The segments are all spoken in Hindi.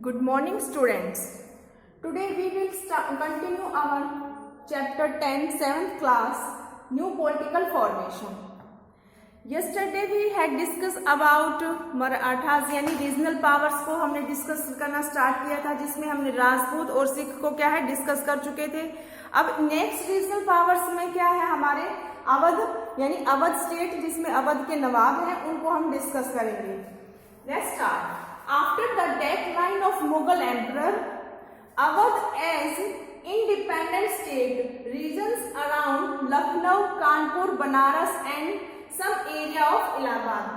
Good morning, students. Today we will continue our chapter 10, 7th class, New Political Formation. Yesterday we had discussed about Marathas यानी रीजनल पावर्स को हमने डिस्कस करना स्टार्ट किया था, जिसमें हमने राजपूत और सिख को क्या है डिस्कस कर चुके थे। अब नेक्स्ट रीजनल पावर्स में क्या है, हमारे अवध यानी अवध स्टेट, जिसमें अवध के नवाब हैं, उनको हम डिस्कस करेंगे। Let's start. After the decline of Mughal Emperor, Awadh as independent state, regions around Lucknow, Kanpur, Banaras and some area of Allahabad.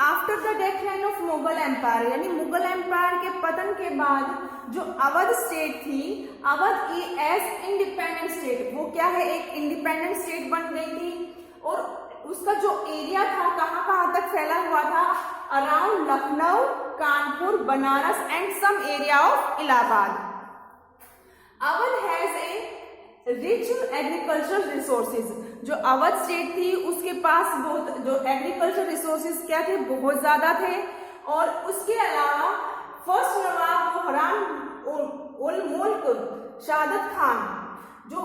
After the decline of Mughal Empire, यानी मुगल एम्पायर के पतन के बाद जो अवध स्टेट थी, अवध एज इंडिपेंडेंट स्टेट, वो क्या है, एक इंडिपेंडेंट स्टेट बन गई थी। और उसका जो एरिया था कहाँ तक फैला हुआ था, around Lucknow, Kanpur, Banaras and some area of Allahabad. Awadh has a rich agriculture resources. जो अवध स्टेट थी उसके पास बहुत जो एग्रीकल्चर रिसोर्सेज क्या थे, बहुत ज्यादा थे। और उसके अलावा फर्स्ट नवाब बुरहान उल मुल्क शहादत खान, जो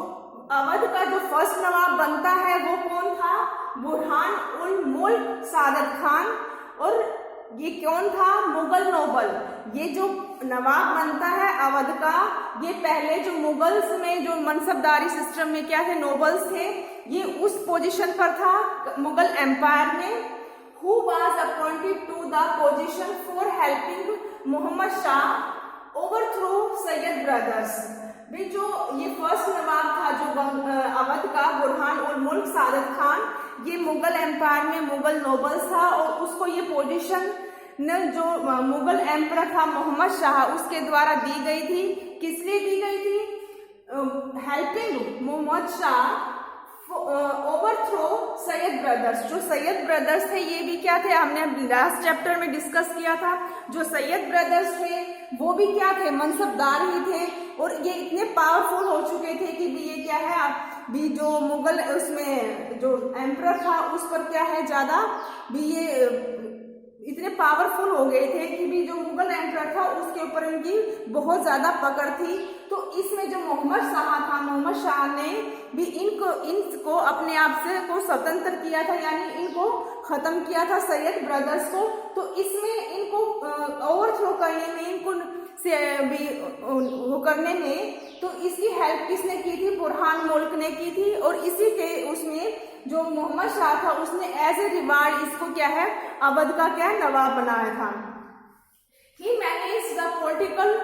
अवध का जो फर्स्ट नवाब बनता है वो कौन था, बुरहान उल मुल्क शहादत खान। और ये कौन था, मुगल नोबल। ये जो नवाब बनता है अवध का, ये पहले जो मुगल्स में जो मनसबदारी सिस्टम में क्या थे, नोबल्स थे, ये उस पोजीशन पर था मुगल एम्पायर में। Who was appointed to the position for helping Mohammad Shah overthrow Sayyid brothers. भी जो ये फर्स्ट नवाब था जो अवध का, बुरहान उल मुल्क शहादत खान, ये मुगल एम्पायर में मुगल नोबल्स था। और उसको ये पोजीशन न जो मुगल एम्पर था मोहम्मद शाह, उसके द्वारा दी गई थी। किस लिए दी गई थी, helping Mohammad Shah overthrow Sayyid brothers. जो सैयद ब्रदर्स थे ये भी क्या थे, हमने लास्ट चैप्टर में डिस्कस किया था। जो सैयद ब्रदर्स थे वो भी क्या थे, मनसबदार ही थे। और ये इतने पावरफुल हो चुके थे कि भी ये क्या है, भी जो मुगल उसमें जो एम्परर था उस पर क्या है ज्यादा भी ये इतने पावरफुल हो गए थे कि भी जो मुगल एम्परर था उसके ऊपर इनकी बहुत ज्यादा पकड़ थी। तो इसमें जो मोहम्मद शाह था, मोहम्मद शाह ने भी इनको अपने आप से को स्वतंत्र किया था, यानी इनको खत्म किया था सैयद ब्रदर्स को। तो इसमें इनको ओवरथ्रो करने में, इनको से भी वो करने में, तो इसकी हेल्प किसने की थी, बुरहान मुल्क ने की थी। और इसी के उसमें जो मोहम्मद शाह था उसने एज ए रिवार्ड इसको क्या है, अवध का क्या नवाब बनाया था। He managed the political,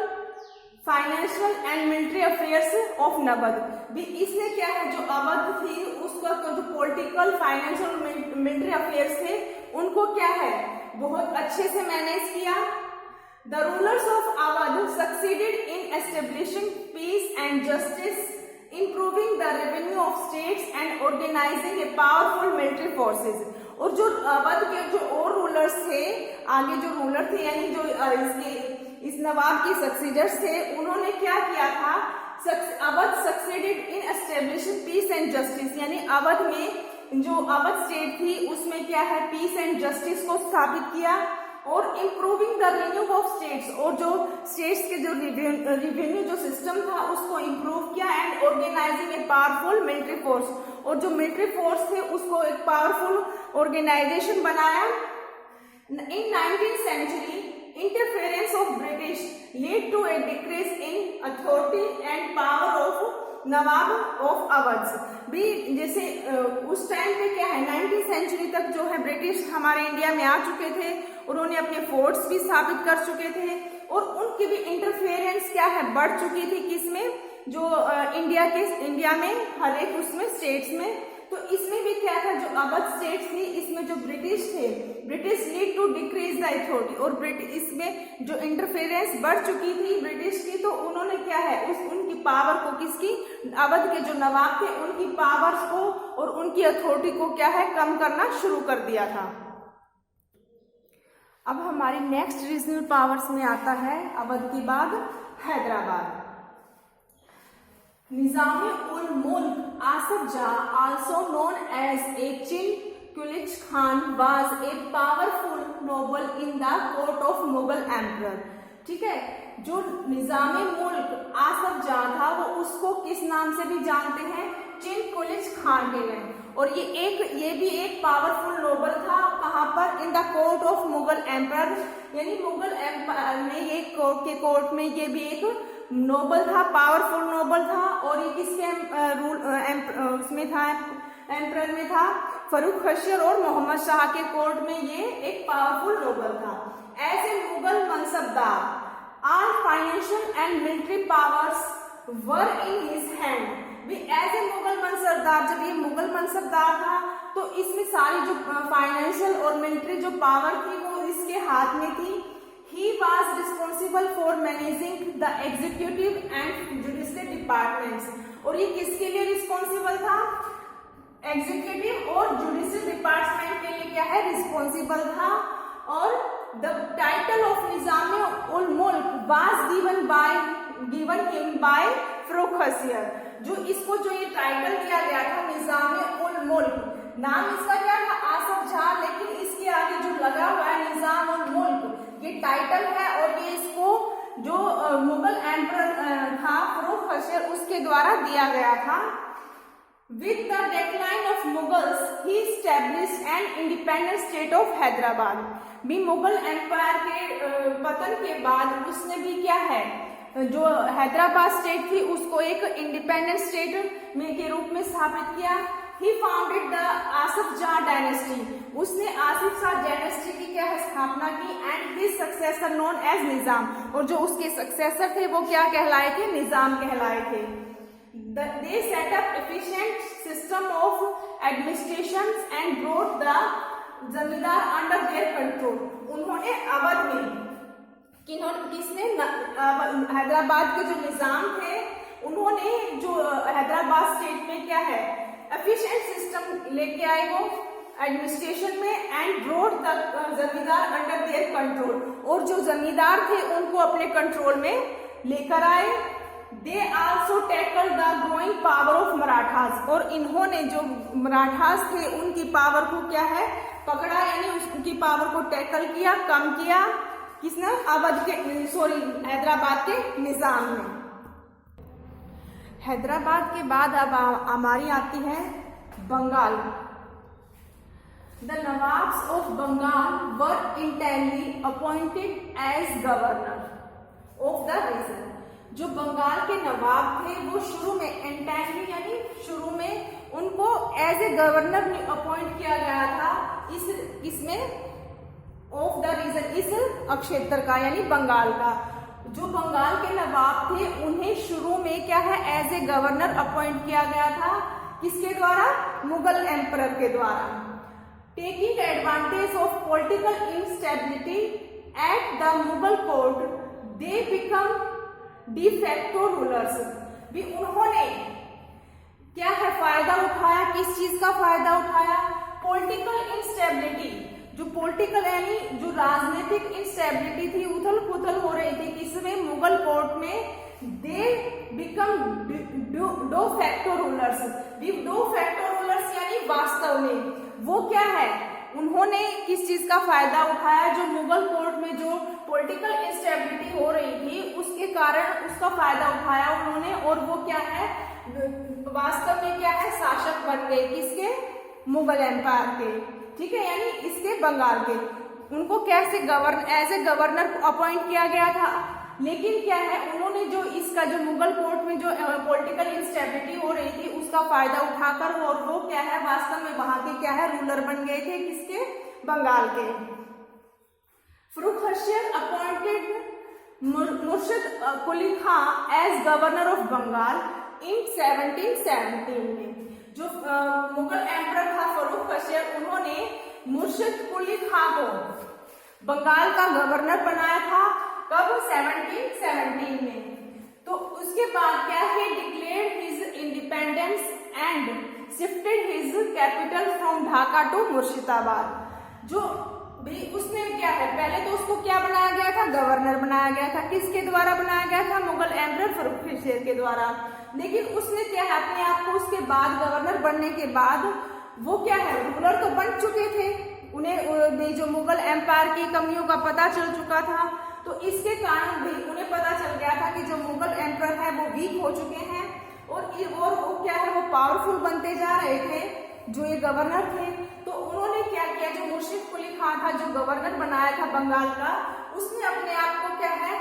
financial and military affairs of नवद। भी इसने क्या है, जो अवध थी उसका जो पॉलिटिकल, फाइनेंशियल, मिलिट्री अफेयर्स थे उनको क्या है बहुत अच्छे से मैनेज किया। The rulers of Awadh succeeded in establishing peace and justice, improving the revenue of states and organizing a powerful military forces. और जो अवध के जो और रूलर्स थे, आगे जो रूलर थे यानी जो इस नवाब के सक्सीडर्स थे, उन्होंने क्या किया था, Awadh succeeded in establishing peace and justice, यानी अवध में जो अवध स्टेट थी उसमें क्या है, पीस एंड जस्टिस को स्थापित किया। और improving the revenue of states, और जो स्टेट्स के जो रेवेन्यू जो सिस्टम था उसको इम्प्रूव किया। And organising a powerful military force, और जो मिलिट्री फोर्स थे उसको एक पावरफुल ऑर्गेनाइजेशन बनाया। इन 19th century interference of British led to a decrease in authority and power of Nawab of Awadh. भी जैसे उस टाइम पे क्या है, 19th century तक जो है ब्रिटिश हमारे इंडिया में आ चुके थे, उन्होंने अपने फोर्ट्स भी स्थापित कर चुके थे। और उनकी भी इंटरफेरेंस क्या है बढ़ चुकी थी, किसमें, जो इंडिया में हर एक उसमें स्टेट्स में। तो इसमें भी क्या था, जो अवध स्टेट थी इसमें जो ब्रिटिश थे, British lead to decrease the authority. और इसमें जो इंटरफेरेंस बढ़ चुकी थी ब्रिटिश की, तो उन्होंने क्या है उनकी पावर को, किसकी, अवध के जो नवाब थे उनकी पावर्स को और उनकी अथॉरिटी को क्या है कम करना शुरू कर दिया था। अब हमारी नेक्स्ट रीजनल पावर्स में आता है अवध के बाद हैदराबाद। निजाम उल मुल्क आसफ जहाँ, also known as a Kulich Khan, was a powerful noble in the court of Mughal emperor. ठीक है। जो निजामे मुल्क आसफ जाह था वो उसको किस नाम से भी जानते हैं, चिनकुलिच खान के गए। और ये भी एक पावरफुल नोबल था। कहाँ पर? In the court of Mughal emperor, यानी मुगल एम्पायर में ये कोर्ट में ये भी एक नोबल था, पावरफुल नोबल था। और ये किसके उसमें था, एम्परर में था, फरूख खशियर और मोहम्मद शाह के कोर्ट में ये एक पावरफुल नोबल था। As a Mughal mansabdar all financial and military powers were in his hand। भी एज ए मुगल मनसबदार, जब ये मुगल मनसबदार था तो इसमें सारी जो फाइनेंशियल और मिलिट्री जो पावर थी वो इसके हाथ में थी। He was responsible for managing the executive and judicial departments. और ये किसके लिए रिस्पॉन्सिबल था? एग्जीक्यूटिव और जुडिशियल डिपार्टमेंट के लिए क्या है, रिस्पॉन्सिबल था। और द टाइटल ऑफ निजामे उल मुल्क was given him by Farrukh खशियर। जो इसको जो ये टाइटल दिया गया था निजामे उल मुल्क, नाम इसका क्या था, आसफ जाह, लेकिन इसके आगे जो लगा हुआ है निजाम उल मुल्क, ये टाइटल है। और ये इसको जो मुगल एम्परर था फरूख खशियर उसके द्वारा दिया गया था। With the decline of Mughals, he established an independent state of Hyderabad। भी मुगल एम्पायर के पतन के बाद उसने भी क्या है, जो हैदराबाद स्टेट थी उसको एक इंडिपेंडेंट स्टेट में के रूप में स्थापित किया। He founded the Asaf Jah dynasty. उसने आसिफ जाह डायनेस्टी की क्या है, स्थापना की। And his successor known as Nizam. और जो उसके सक्सेसर थे वो क्या कहलाए थे, निजाम कहलाए थे। They set up efficient system of administration and brought the जमींदार under their control। उन्होंने अवध में किसने, हैदराबाद के जो निजाम थे उन्होंने जो हैदराबाद स्टेट में क्या है एफिशिएंट सिस्टम लेके आए वो एडमिनिस्ट्रेशन में। एंड ब्रोट द जमींदार अंडर देयर कंट्रोल। और जो जमींदार थे उनको अपने कंट्रोल में लेकर आए। They also tackle the growing power of Marathas. और इन्होंने जो मराठास थे उनकी पावर को क्या है, पकड़ा, यानी उनकी पावर को टैकल किया, कम किया। किसने, अवध के हैदराबाद के निजाम ने। हैदराबाद के बाद अब हमारी आती है Bengal. The nawabs of Bengal were internally appointed as governor of the region. जो बंगाल के नवाब थे वो शुरू में इंटरनली यानी शुरू में उनको एज ए गवर्नर अपॉइंट किया गया था इसमें ऑफ द रीजन, इस क्षेत्र का यानी बंगाल का। जो बंगाल के नवाब थे उन्हें शुरू में क्या है एज ए गवर्नर अपॉइंट किया गया था। किसके द्वारा, मुगल एम्परर के द्वारा। Taking advantage of political instability at the Mughal court they become de facto rulers. भी उन्होंने क्या है फायदा उठाया, किस चीज का फायदा उठाया, पॉलिटिकल इंस्टेबिलिटी। जो पॉलिटिकल यानी जो राजनीतिक इंस्टेबिलिटी थी, उथल पुथल हो रही थी किसमें, मुगल कोर्ट में। They become de facto rulers. De facto rulers यानी वास्तव में वो क्या है, उन्होंने किस चीज का फायदा उठाया, जो मुगल कोर्ट में जो पॉलिटिकल इंस्टेबिलिटी हो रही थी उसके कारण उसका फायदा उठाया उन्होंने। और वो क्या है, वास्तव में क्या है, शासक बन गए। किसके, मुगल एम्पायर के, ठीक है, यानी इसके बंगाल के। उनको कैसे एज ए गवर्नर अपॉइंट किया गया था। लेकिन क्या है, उन्होंने जो इसका जो मुगल कोर्ट में जो पॉलिटिकल इंस्टेबिलिटी हो रही थी उसका फायदा उठाकर और वो क्या है वास्तव में वहां के क्या है रूलर बन गए थे। किसके, बंगाल के। फरूख खशियर अपॉइंटेड मुर्शिद कुली खां एज गवर्नर ऑफ बंगाल इन 1717 में। जो मुगल एम्परर था फरूख खशियर, उन्होंने मुर्शिद कुली खां को बंगाल का गवर्नर बनाया था। कब, 1717 में। तो उसके बाद क्या है, declared his independence and shifted his capital from Dhaka to Murshidabad. जो भी उसने क्या है, पहले तो उसको क्या बनाया गया था, गवर्नर बनाया गया था। किसके द्वारा बनाया गया था, मुगल एम्परर फरूख खशियर के द्वारा। लेकिन उसने क्या है, अपने आप को उसके बाद गवर्नर बनने के बाद वो क्या है, रूलर तो बन चुके थे। उन्हें जो मुगल एम्पायर की कमियों का पता चल चुका था, तो तो इसके कारण भी उन्हें पता चल गया था कि जो मुगल एम्परर है वो वीक हो चुके हैं और वो क्या है, वो पावरफुल बनते जा रहे थे जो ये गवर्नर थे। तो उन्होंने क्या किया, जो मुर्शिद कुली खान था जो गवर्नर बनाया था बंगाल का, उसने अपने आप को क्या है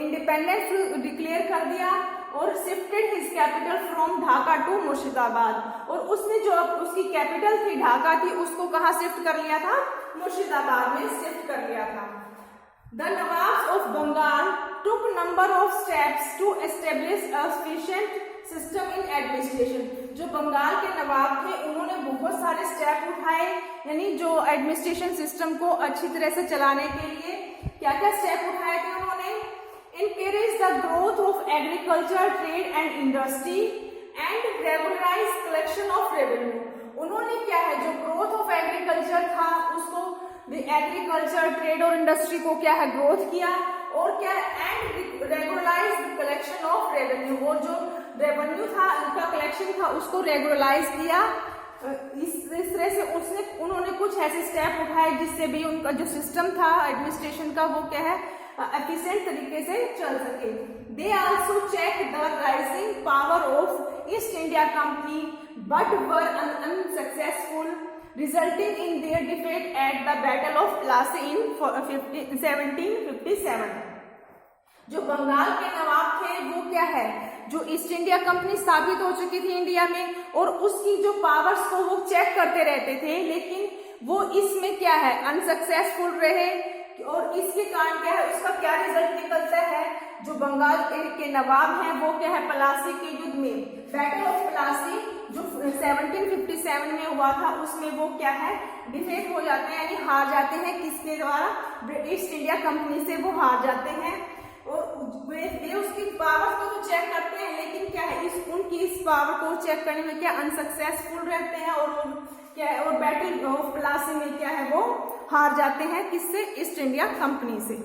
इंडिपेंडेंस डिक्लेयर कर दिया और shifted his capital from Dhaka to Murshidabad. और उसने जो उसकी कैपिटल थी ढाका थी, उसको कहाँ शिफ्ट कर लिया था, मुर्शिदाबाद में शिफ्ट कर लिया था। The Nawabs of Bengal took number of steps to establish a efficient system in administration. जो बंगाल के नवाब थे उन्होंने बहुत सारे स्टेप उठाए, यानी जो एडमिनिस्ट्रेशन सिस्टम को अच्छी तरह से चलाने के लिए क्या क्या स्टेप उठाए थे उन्होंने। Encourage the growth of agriculture, trade and industry and regularize collection of revenue. उन्होंने क्या है, जो ग्रोथ ऑफ एग्रीकल्चर था उसको, एग्रीकल्चर ट्रेड और इंडस्ट्री को क्या है ग्रोथ किया, और क्या and regularize collection of revenue, और जो रेवेन्यू था उनका कलेक्शन था उसको रेगुलराइज किया। इस तरह से उन्होंने कुछ ऐसे स्टेप उठाए जिससे भी उनका जो सिस्टम था एडमिनिस्ट्रेशन का वो क्या है एफिशिएंट तरीके से चल सके। They also check the rising power of East India Company but were unsuccessful, resulting in their defeat at the Battle of Plassey in 1757। जो बंगाल के नवाब थे वो क्या है, जो ईस्ट इंडिया कंपनी स्थापित हो चुकी थी इंडिया में और उसकी जो पावर्स को वो चेक करते रहते थे, लेकिन वो इसमें क्या है अनसक्सेसफुल रहे। और इसके कारण क्या है, उसका क्या रिजल्ट निकलता है, जो बंगाल के नवाब हैं वो क्या है प्लासी के युद्ध में, बैटल ऑफ प्लासी जो 1757 में हुआ था, उसमें वो क्या है डिफेट हो जाते हैं, यानी हार जाते हैं। किसके द्वारा, ईस्ट इंडिया कंपनी से वो हार जाते हैं। और वे उसकी पावर को तो चेक करते हैं, लेकिन क्या है उनकी इस पावर को चेक करने में क्या अनसक्सेसफुल रहते हैं और क्या है, और बैटल ऑफ प्लासी में क्या है वो हार जाते हैं, किससे, ईस्ट इंडिया कंपनी से।